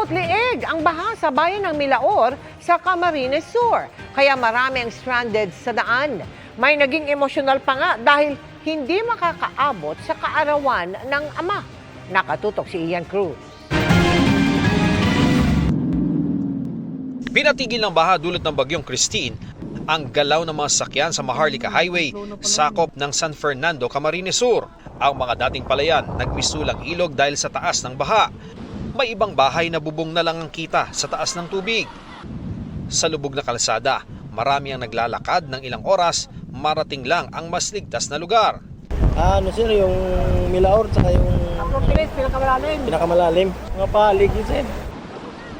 Umabot liig ang baha sa bayan ng Milaor sa Camarines Sur. Kaya marami ang stranded sa daan. May naging emosyonal pa nga dahil hindi makakaabot sa kaarawan ng ama. Nakatutok si Ian Cruz. Pinatigil ng baha dulot ng bagyong Christine ang galaw ng mga sasakyan sa Maharlika Highway, sakop ng San Fernando, Camarines Sur. Ang mga dating palayan nagmisulang ilog dahil sa taas ng baha. May ibang bahay na bubong na lang ang kita sa taas ng tubig. Sa lubog na kalsada, marami ang naglalakad ng ilang oras, marating lang ang mas ligtas na lugar. Sir, yung Milaor tsaka yung pinakamalalim. Mga paligid, sir.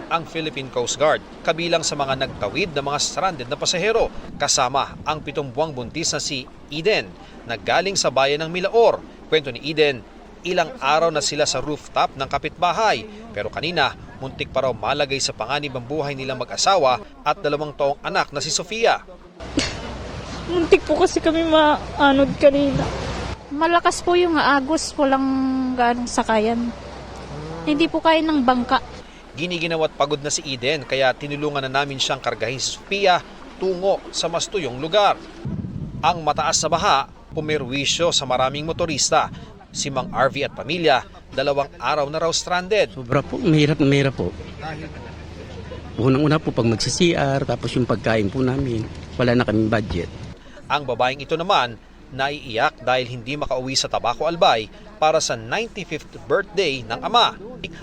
Ang Philippine Coast Guard, kabilang sa mga nagtawid na mga stranded na pasahero, kasama ang 7 buwang buntis na si Eden, na galing sa bayan ng Milaor. Kwento ni Eden, ilang araw na sila sa rooftop ng kapitbahay, pero kanina muntik pa raw malagay sa panganib ang buhay nilang mag-asawa at 2 taong anak na si Sofia. Muntik po kasi kami maanod kanina. Malakas po yung agos, walang ganong sakayan. Hindi po kaya ng bangka. Giniginaw at pagod na si Eden kaya tinulungan na namin siyang kargahin si Sofia tungo sa mas tuyong lugar. Ang mataas na baha, pumerwisyo sa maraming motorista. Si Mang RV at pamilya, 2 araw na raw stranded. Sobra po, mahirap po. Unang-una po pag magsi-CR, tapos yung pagkain po namin, wala na kaming budget. Ang babaeng ito naman, naiiyak dahil hindi makauwi sa Tabaco Albay para sa 95th birthday ng ama.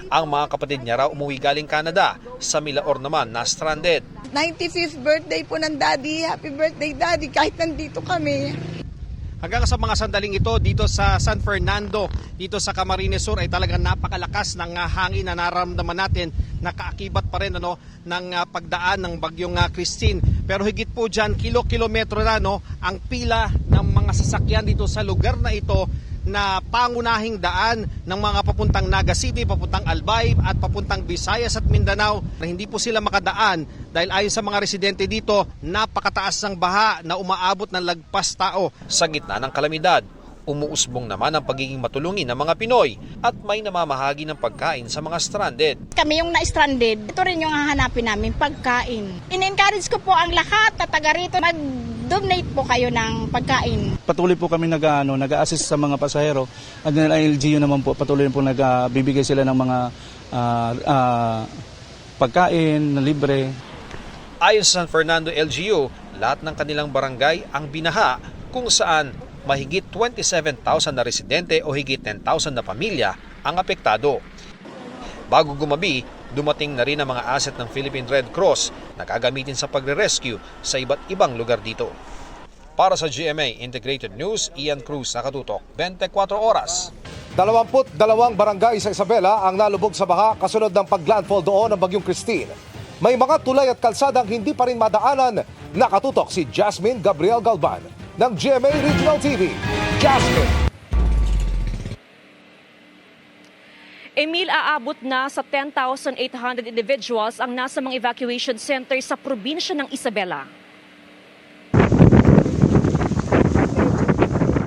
Ang mga kapatid niya raw umuwi galing Canada, sa Milaor naman na stranded. 95th birthday po ng Daddy. Happy birthday, Daddy, kahit nandito kami. Hanggang sa mga sandaling ito dito sa San Fernando, dito sa Camarines Sur ay talagang napakalakas ng hangin na nararamdaman natin. Nakaakibat pa rin ng pagdaan ng bagyong Christine. Pero higit po dyan, kilometro na ang pila ng mga sasakyan dito sa lugar na ito na pangunahing daan ng mga papuntang Naga City, papuntang Albay at papuntang Visayas at Mindanao na hindi po sila makadaan dahil ayon sa mga residente dito, napakataas ng baha na umaabot ng lagpas tao. Sa gitna ng kalamidad, umuusbong naman ang pagiging matulungin ng mga Pinoy at may namamahagi ng pagkain sa mga stranded. Kami yung na-stranded, ito rin yung hahanapin namin, pagkain. In-encourage ko po ang lahat na taga rito, mag-donate po kayo ng pagkain. Patuloy po kami nag-a-assist sa mga pasahero. At ng LGU naman po, patuloy po nagbibigay sila ng mga pagkain na libre. Ayon sa San Fernando LGU, lahat ng kanilang barangay ang binaha kung saan mahigit 27,000 na residente o higit 10,000 na pamilya ang apektado. Bago gumabi, dumating na rin ang mga asset ng Philippine Red Cross na gagamitin sa pagre-rescue sa iba't ibang lugar dito. Para sa GMA Integrated News, Ian Cruz, nakatutok, 24 oras. 22 barangay sa Isabela ang nalubog sa baha kasunod ng paglandfall doon ng bagyong Christine. May mga tulay at kalsadang hindi pa rin madaanan. Nakatutok si Jasmine Gabriel Galban ng GMA Regional TV. Jasmine. Emil, aabot na sa 10,800 individuals ang nasa mga evacuation center sa probinsya ng Isabela.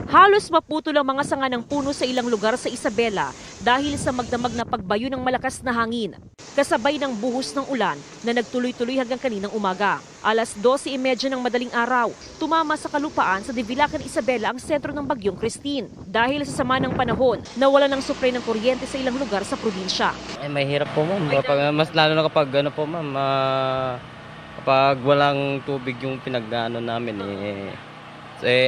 Halos maputol ang mga sanga ng puno sa ilang lugar sa Isabela dahil sa magdamag na pagbayo ng malakas na hangin. Kasabay ng buhos ng ulan na nagtuloy-tuloy hanggang kaninang umaga. Alas 12:30 ng madaling araw, tumama sa kalupaan sa Divilacan, Isabela ang sentro ng bagyong Christine. Dahil sa sama ng panahon, nawala ng supply ng kuryente sa ilang lugar sa probinsya. Mahirap po ma'am, mas lalo na kapag kapag walang tubig yung pinagdaanan namin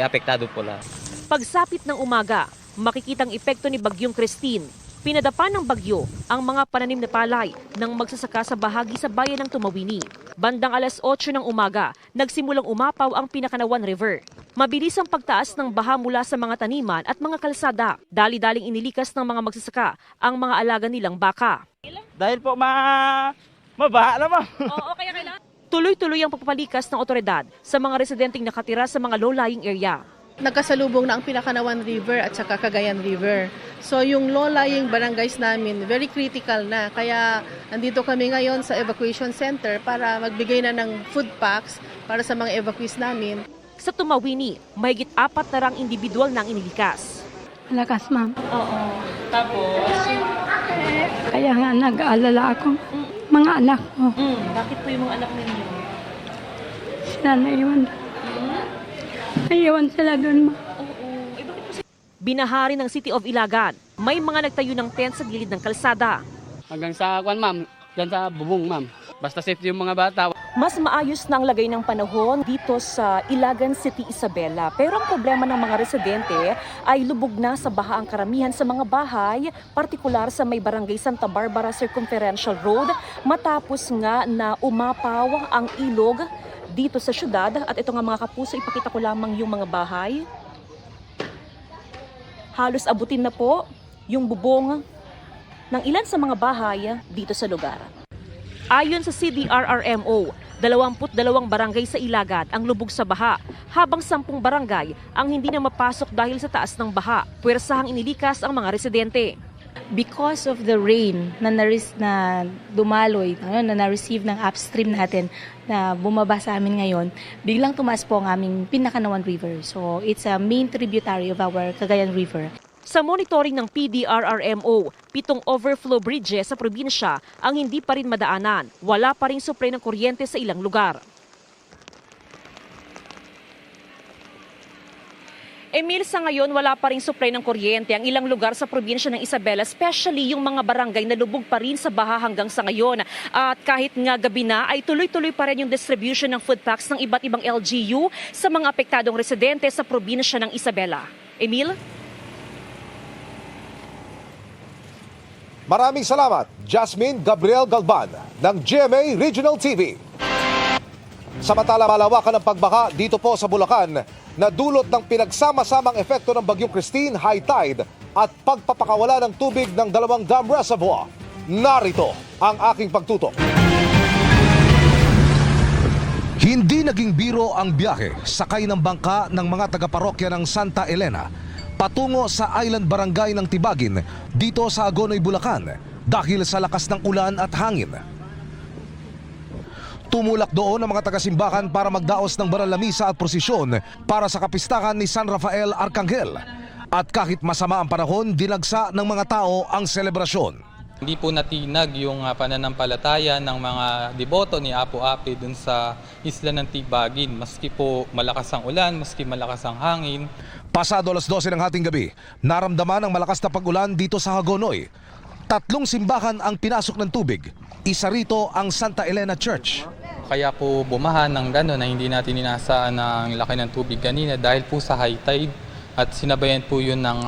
apektado po lahat. Pagsapit ng umaga, makikitang epekto ni bagyong Christine. Pinadapa ng bagyo ang mga pananim na palay ng magsasaka sa bahagi sa bayan ng Tumawini. Bandang alas 8 ng umaga, nagsimulang umapaw ang Pinakanawan River. Mabilis ang pagtaas ng baha mula sa mga taniman at mga kalsada. Dali-daling inilikas ng mga magsasaka ang mga alaga nilang baka. Dahil po mabaha naman. Oo, kaya kailangan. Tuloy-tuloy ang pagpapalikas ng otoridad sa mga residenteng nakatira sa mga low-lying area. Nagkasalubong na ang Pinakanawan River at saka Cagayan River. So yung low-lying barangays namin, very critical na. Kaya nandito kami ngayon sa evacuation center para magbigay na ng food packs para sa mga evacuees namin. Sa Tumawini, mahigit 4 individual na ang inilikas. Malakas, ma'am. Oo. Tapos? Kaya nga nag-aalala ako. Mga anak ko. Bakit po yung mga anak ninyo? Sila naiwan. Naiwan sila doon, ma. Binahari ng City of Ilagan. May mga nagtayo ng tent sa gilid ng kalsada. Hanggang sa kwan, ma'am. Diyan sa bubong, ma'am. Basta safety yung mga bata. Mas maayos na ang lagay ng panahon dito sa Ilagan City, Isabela. Pero ang problema ng mga residente ay lubog na sa baha ang karamihan sa mga bahay, partikular sa may barangay Santa Barbara Circumferential Road, matapos nga na umapaw ang ilog dito sa syudad. At ito nga mga kapuso, ipakita ko lamang yung mga bahay. Halos abutin na po yung bubong ng ilan sa mga bahay dito sa lugar. Ayon sa CDRRMO, 22 barangay sa Ilagan ang lubog sa baha, habang 10 barangay ang hindi na mapasok dahil sa taas ng baha. Puwersahang inilikas ang mga residente. Because of the rain na dumaloy, na na-receive ng upstream natin na bumaba sa amin ngayon, biglang tumaas po ang aming Pinakanawan River. So it's a main tributary of our Cagayan River. Sa monitoring ng PDRRMO, 7 overflow bridges sa probinsya ang hindi pa rin madaanan. Wala pa ring supply ng kuryente sa ilang lugar. Emil, sa ngayon wala pa ring supply ng kuryente ang ilang lugar sa probinsya ng Isabela, especially yung mga barangay na lubog pa rin sa baha hanggang sa ngayon. At kahit nga gabi na ay tuloy-tuloy pa rin yung distribution ng food packs ng iba't ibang LGU sa mga apektadong residente sa probinsya ng Isabela. Emil? Maraming salamat, Jasmine Gabriel Galban ng GMA Regional TV. Samantala, malawakan ng pagbaha dito po sa Bulacan na dulot ng pinagsama-samang epekto ng Bagyong Christine, high tide at pagpapakawala ng tubig ng 2 dam reservoir. Narito ang aking pagtutok. Hindi naging biro ang biyahe sakay ng bangka ng mga taga-parokya ng Santa Elena patungo sa Island Barangay ng Tibagin dito sa Agonoy, Bulacan dahil sa lakas ng ulan at hangin. Tumulak doon ang mga taga-simbahan para magdaos ng banal na misa at prosesyon para sa kapistahan ni San Rafael Arcangel. At kahit masama ang panahon, dinagsa ng mga tao ang selebrasyon. Hindi po natinag yung pananampalataya ng mga deboto ni Apo Api dun sa isla ng Tibagin. Maski po malakas ang ulan, maski malakas ang hangin. Pasado alas 12 ng hating gabi, naramdaman ang malakas na pag-ulan dito sa Hagonoy. 3 simbahan ang pinasok ng tubig. Isa rito ang Santa Elena Church. Kaya po bumahan ng gano'n na hindi natin inasaan ang laki ng tubig kanina dahil po sa high tide at sinabayan po yun ng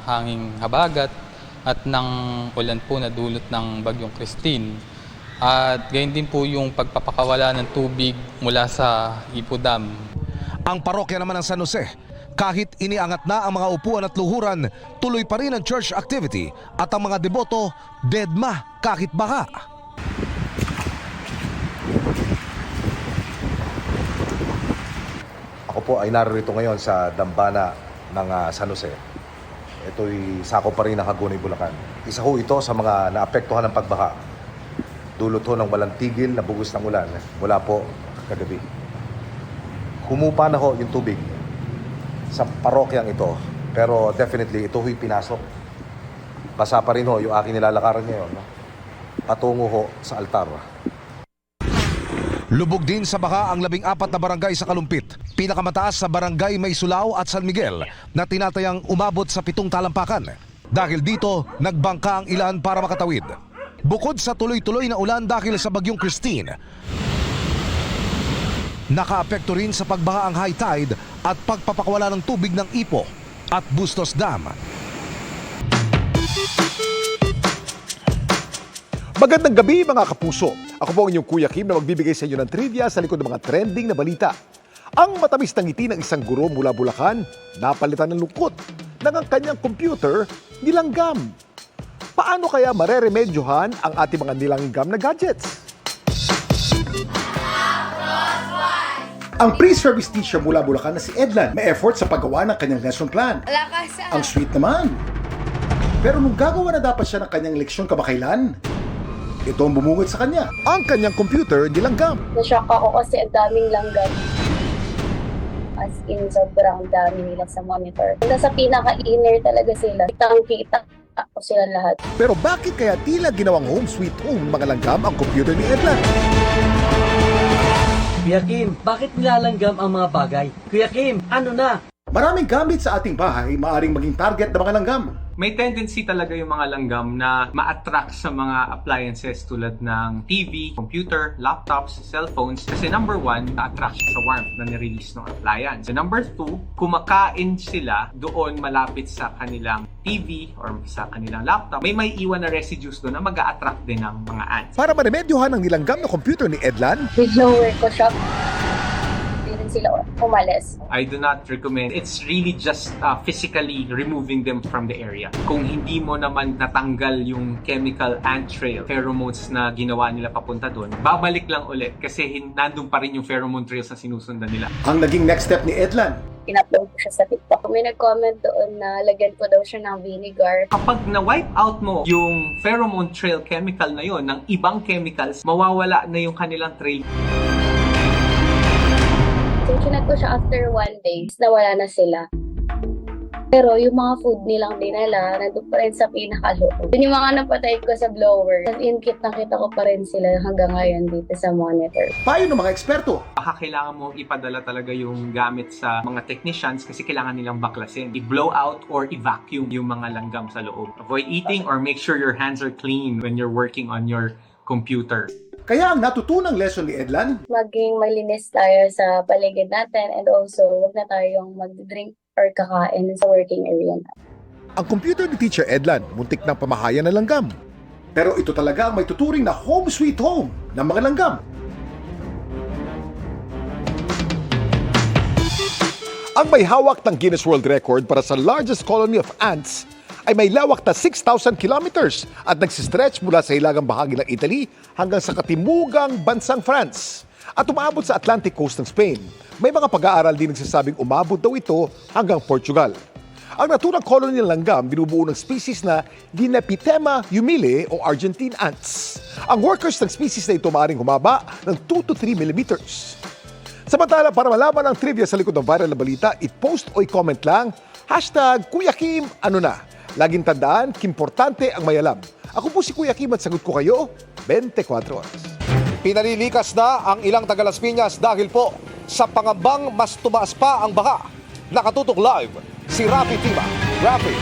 hanging habagat at ng ulan po na dulot ng Bagyong Christine. At gayon din po yung pagpapakawala ng tubig mula sa Ipo Dam. Ang parokya naman ng San Jose, kahit iniangat na ang mga upuan at luhuran, tuloy pa rin ang church activity at ang mga deboto deadma kahit baha. Ako po ay narito ngayon sa dambana ng San Jose. Ito'y sakop pa rin ng Hagonoy, Bulacan. Isa ho ito sa mga naapektuhan ng pagbaha. Dulot ho ng walang tigil na bugos ng ulan mula po kagabi. Humupa na ho yung tubig sa parokyang ito, pero definitely ito ho'y pinasok. Basa pa rin ho yung aking nilalakaran ngayon, no? Patungo ho sa altar. Lubog din sa baha ang 14 na barangay sa Kalumpit. Pinakamataas sa barangay May Sulao at San Miguel na tinatayang umabot sa 7 talampakan. Dahil dito, nagbangka ang ilan para makatawid. Bukod sa tuloy-tuloy na ulan dahil sa Bagyong Christine, nakaapekto rin sa pagbaha ang high tide at pagpapakawala ng tubig ng Ipo at Bustos Dam. Magandang gabi mga kapuso. Ako po ang inyong Kuya Kim na magbibigay sa inyo ng trivia sa likod ng mga trending na balita. Ang matamis na ngiti ng isang guro mula Bulacan, napalitan ng lungkot nang ang kanyang computer nilanggam. Paano kaya mareremedyohan ang ating mga nilanggam na gadgets? Ang pre-service teacher mula Bulacan na si Edlan may effort sa paggawa ng kanyang lesson plan. Ang sweet naman. Pero nung gagawa na dapat siya ng kanyang leksyon kamakailan, ito ang bumungad sa kanya. Ang kanyang computer nilanggam. Nashock ako kasi ang daming langgam. As in, sobrang dami nila sa monitor. Nasa pinaka-inner talaga sila. Kitang-kita ako sila lahat. Pero bakit kaya tila ginawang home sweet home mga langgam ang computer ni Edlan? Kuya Kim, bakit nilalanggam ang mga bagay? Kuya Kim, ano na? Maraming gamit sa ating bahay maaring maging target ng mga langgam. May tendency talaga yung mga langgam na ma-attract sa mga appliances tulad ng TV, computer, laptops, cellphones. Kasi number 1, na-attract siya sa warmth na nirelease ng appliance. So number 2, kumakain sila doon malapit sa kanilang TV or sa kanilang laptop. May iwan na residues doon na mag-a-attract din ng mga ants. Para maremedyohan ang nilanggam na computer ni Edlan, Video ko shop. Hindi rin sila umalis. I do not recommend. It's really just physically removing them from the area. Kung hindi mo naman natanggal yung chemical ant trail, pheromones na ginawa nila papunta doon, babalik lang ulit kasi nandun pa rin yung pheromone trails na sinusundan nila. ang naging next step ni Edlan, In-upload ko siya sa TikTok. May nag-comment doon na lagyan ko daw siya ng vinegar. Kapag na-wipe out mo yung pheromone trail chemical na yon ng ibang chemicals, mawawala na yung kanilang trail. So, chinat ko siya after 1 day. Nawala na sila. Pero yung mga food nilang dinala, nandun pa rin sa pinakaloob. Yun yung mga napatay ko sa blower. As in, nakita ko pa rin sila hanggang ngayon dito sa monitor. payo ng mga eksperto. Baka kailangan mo ipadala talaga yung gamit sa mga technicians kasi kailangan nilang baklasin. I-blow out or i-vacuum yung mga langgam sa loob. Avoid eating or make sure your hands are clean when you're working on your computer. Kaya ang natutunang lesson ni Edlan, Maging malinis tayo sa paligid natin and also huwag na tayong mag-drink or kakain sa working area natin. ang computer ni Teacher Edlan muntik ng pamahayan ng langgam. Pero ito talaga ang may tuturing na home sweet home ng mga langgam. Ang may hawak ng Guinness World Record para sa largest colony of ants ay may lawak na 6,000 kilometers at nagsistretch mula sa hilagang bahagi ng Italy hanggang sa katimugang bansang France at umabot sa Atlantic coast ng Spain. May mga pag-aaral din nagsasabing umabot daw ito hanggang Portugal. Ang naturang colony ng langgam binubuo ng species na Dinapithema humile o Argentine ants. Ang workers ng species na ito maaaring humaba ng 2 to 3 millimeters. Samantala, para malaman ang trivia sa likod ng viral na balita, i-post o i-comment lang, #Kuya Kim, ano na? Laging tandaan, kimportante ang may alam. Ako po si Kuya Kim at sagot ko kayo, 24 oras. Pinalilikas na ang ilang taga Las Piñas dahil po sa pangambang mas tumaas pa ang baha. Nakatutok live si Rafi Tima. Rafi.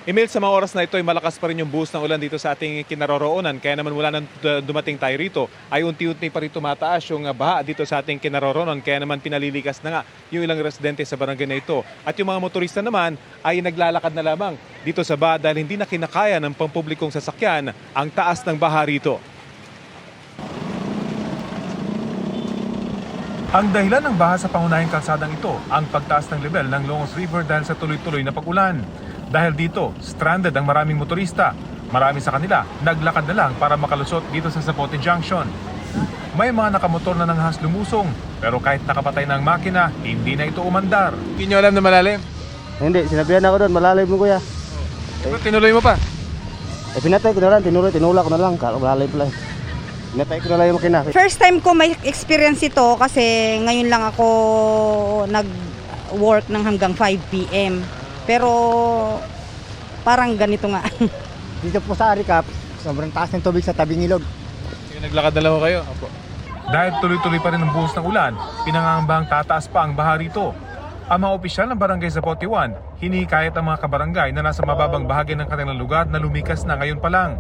Emil, sa mga oras na ito ay malakas pa rin yung buhos ng ulan dito sa ating kinaroroonan. Kaya naman wala nang dumating tayo rito, ay unti-unti pa rin tumataas yung baha dito sa ating kinaroroonan. Kaya naman pinalilikas na nga yung ilang residente sa barangay na ito. At yung mga motorista naman ay naglalakad na lamang dito sa baha dahil hindi na kinakaya ng pampublikong sasakyan ang taas ng baha rito. Ang dahilan ng baha sa pangunahing kalsadang ito, ang pagtaas ng level ng Longos River dahil sa tuloy-tuloy na pag-ulan. Dahil dito, stranded ang maraming motorista. Marami sa kanila, naglakad na lang para makalusot dito sa Zapote Junction. May mga nakamotor na nanghas lumusong, pero kahit nakapatay na ang makina, hindi na ito umandar. Hindi nyo alam na malalim? Hindi, sinabihan ako doon, malalim mo kuya. Tinuloy mo pa? Pinatay ko na lang, tinula ko na lang, malalim pala. Pinatay ko na lang yung makina. First time ko may experience ito kasi ngayon lang ako nag-work ng hanggang 5 p.m. Pero parang ganito nga. Dito po sa Aricap, sobrang taas ng tubig sa tabing ilog. Naglakad na lang ho kayo? Opo. Dahil tuloy-tuloy pa rin ang buhos ng ulan, pinangangambang tataas pa ang baha rito. Ang mga opisyal ng barangay Zapote 1, hinihikayat ang mga kabarangay na nasa mababang bahagi ng kanilang lugar na lumikas na ngayon pa lang.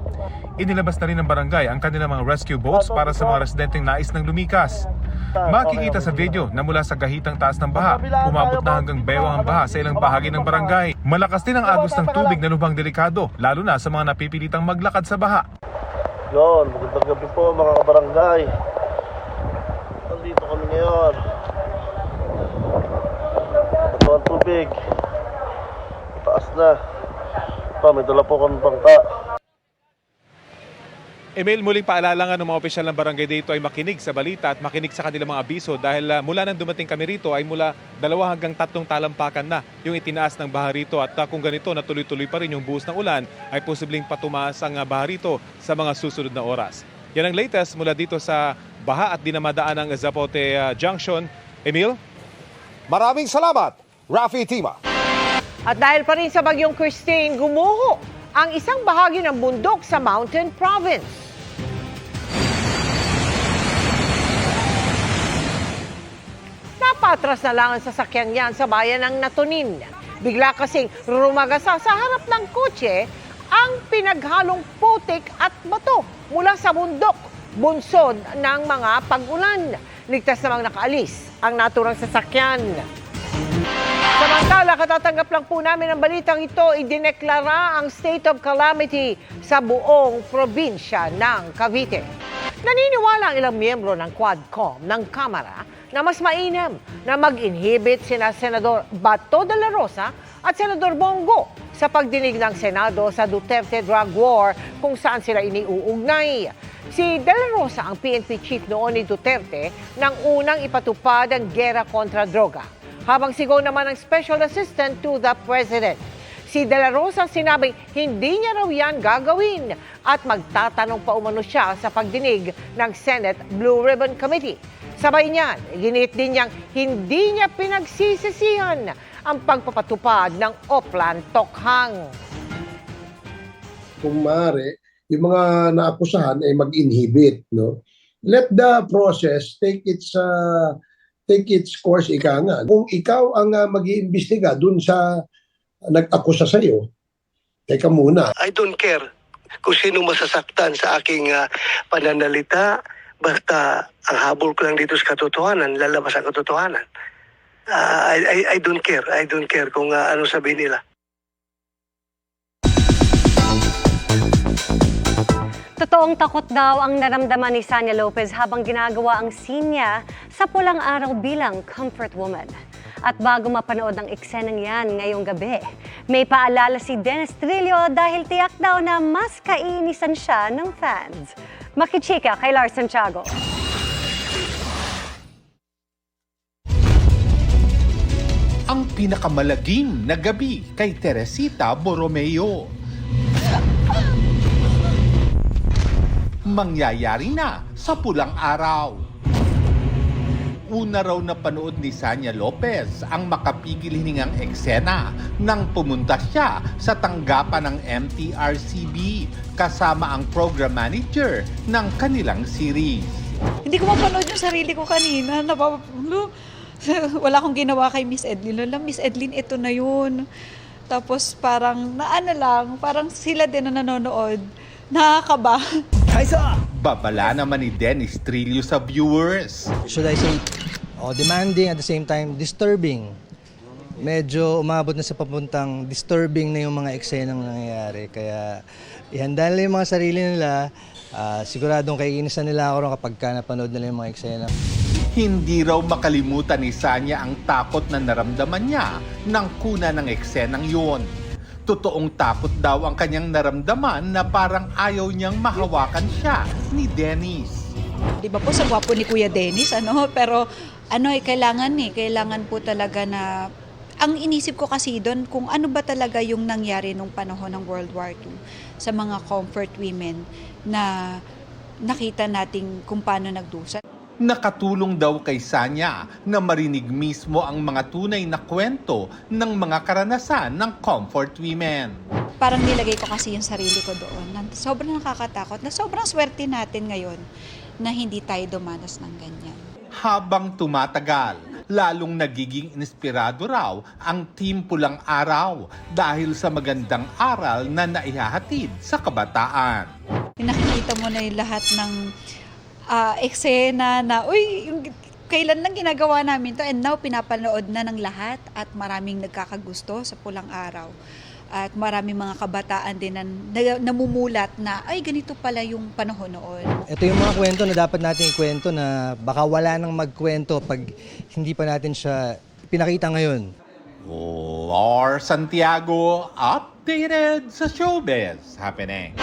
Inilabas na rin ng barangay ang kanilang mga rescue boats para sa mga residenteng nais ng lumikas. Makikita sa video na mula sa gahitang taas ng baha, umabot na hanggang bewang ang baha sa ilang bahagi ng barangay. Malakas din ang agos ng tubig na lubhang delikado, lalo na sa mga napipilitang maglakad sa baha. Yon, magandang gabi po mga kabarangay. Nandito kami ngayon. Ito ang tubig. Taas na. Ito, may dala po kami bangka. Emil, muling paalala nga ng mga opisyal ng barangay dito ay makinig sa balita at makinig sa kanilang mga abiso dahil mula nang dumating kami rito ay mula 2 hanggang 3 talampakan na yung itinaas ng baha rito at kung ganito na tuloy-tuloy pa rin yung buhos ng ulan ay posibleng patumaas ang baha rito sa mga susunod na oras. Yan ang latest mula dito sa baha at dinamadaan ng Zapote Junction. Emil? Maraming salamat, Rafi Tima. At dahil pa rin sa bagyong Christine, gumuho ang isang bahagi ng bundok sa Mountain Province. Napatras na lang ang sasakyang yan sa bayan ng Natonin. Bigla kasing rumagasa sa harap ng kotse ang pinaghalong putik at bato mula sa bundok, bunsod ng mga pag-ulan. Ligtas namang nakaalis ang naturang sasakyan. Samantala, katatanggap lang po namin ang balitang ito, idineklara ang state of calamity sa buong probinsya ng Cavite. Naniniwala ang ilang miyembro ng Quadcom ng Kamara na mas mainam na mag-inhibit sina Senador Bato de la Rosa at Senador Bongo sa pagdinig ng Senado sa Duterte drug war kung saan sila iniuugnay. Si De La Rosa ang PNP chief noon ni Duterte nang unang ipatupad ang gera kontra droga, habang sigaw naman ang special assistant to the president. Si De La Rosa sinabing hindi niya raw yan gagawin at magtatanong pa umano siya sa pagdinig ng Senate Blue Ribbon Committee. Sabay niyan, ginit din niyang hindi niya pinagsisisihan ang pagpapatupad ng Oplan Tokhang. Kung maaari, yung mga naakusahan ay mag-inhibit, no? Let the process take its course, ika nga. Kung ikaw ang mag-iimbestiga dun sa nag-akusa sa iyo, teka muna. I don't care kung sino masasaktan sa aking pananalita, basta ang habol ko lang dito sa katotohanan, lalabas ang katotohanan. I don't care. I don't care kung ano sabihin nila. Totoong takot daw ang naramdaman ni Sanya Lopez habang ginagawa ang scene niya sa Pulang Araw bilang comfort woman. At bago mapanood ang eksenang yan ngayong gabi, may paalala si Dennis Trillo dahil tiyak daw na mas kainisan siya ng fans. Makichika kay Lars Santiago. Ang pinakamalagim na gabi kay Teresita Borromeo. Mangyayari na sa Pulang Araw. Una raw na panood ni Sanya Lopez ang makapigil hiningang eksena nang pumunta siya sa tanggapan ng MTRCB kasama ang program manager ng kanilang series. Hindi ko mapanood yung sarili ko kanina. Wala akong ginawa kay Miss Edlin. Lola, Miss Edlin, ito na yun. Tapos parang, parang sila din na nanonood. Nakakaba. Babala naman ni Dennis Trillo sa viewers. Should I say, demanding at the same time, disturbing. Medyo umabot na sa papuntang disturbing na yung mga eksenang nangyayari. Kaya ihanda nila yung mga sarili nila. Siguradong kaiinisan nila ako kapag napanood nila yung mga eksena. Hindi raw makalimutan ni Sanya ang takot na naramdaman niya nang kuna ng eksenang yun. Totoong takot daw ang kanyang naramdaman na parang ayaw niyang mahawakan siya ni Dennis. Di ba po sa gwapo ni Kuya Dennis, pero kailangan po talaga na, ang inisip ko kasi doon kung ano ba talaga yung nangyari nung panahon ng World War II sa mga comfort women na nakita nating kung paano nagdusa. Nakatulong daw kay Sanya na marinig mismo ang mga tunay na kwento ng mga karanasan ng comfort women. Parang nilagay ko kasi yung sarili ko doon. Sobrang nakakatakot na sobrang swerte natin ngayon na hindi tayo dumanas ng ganyan. Habang tumatagal, lalong nagiging inspirado raw ang Team Pulang Araw dahil sa magandang aral na naihahatid sa kabataan. Nakikita mo na yung lahat ng eksena na, kailan lang ginagawa namin to, and now pinapanood na ng lahat at maraming nagkakagusto sa Pulang Araw. At maraming mga kabataan din na namumulat na, ganito pala yung panahon noon. Ito yung mga kwento na dapat natin ikwento na baka wala nang magkwento pag hindi pa natin siya pinakita ngayon. Lars Santiago, updated sa showbiz happening.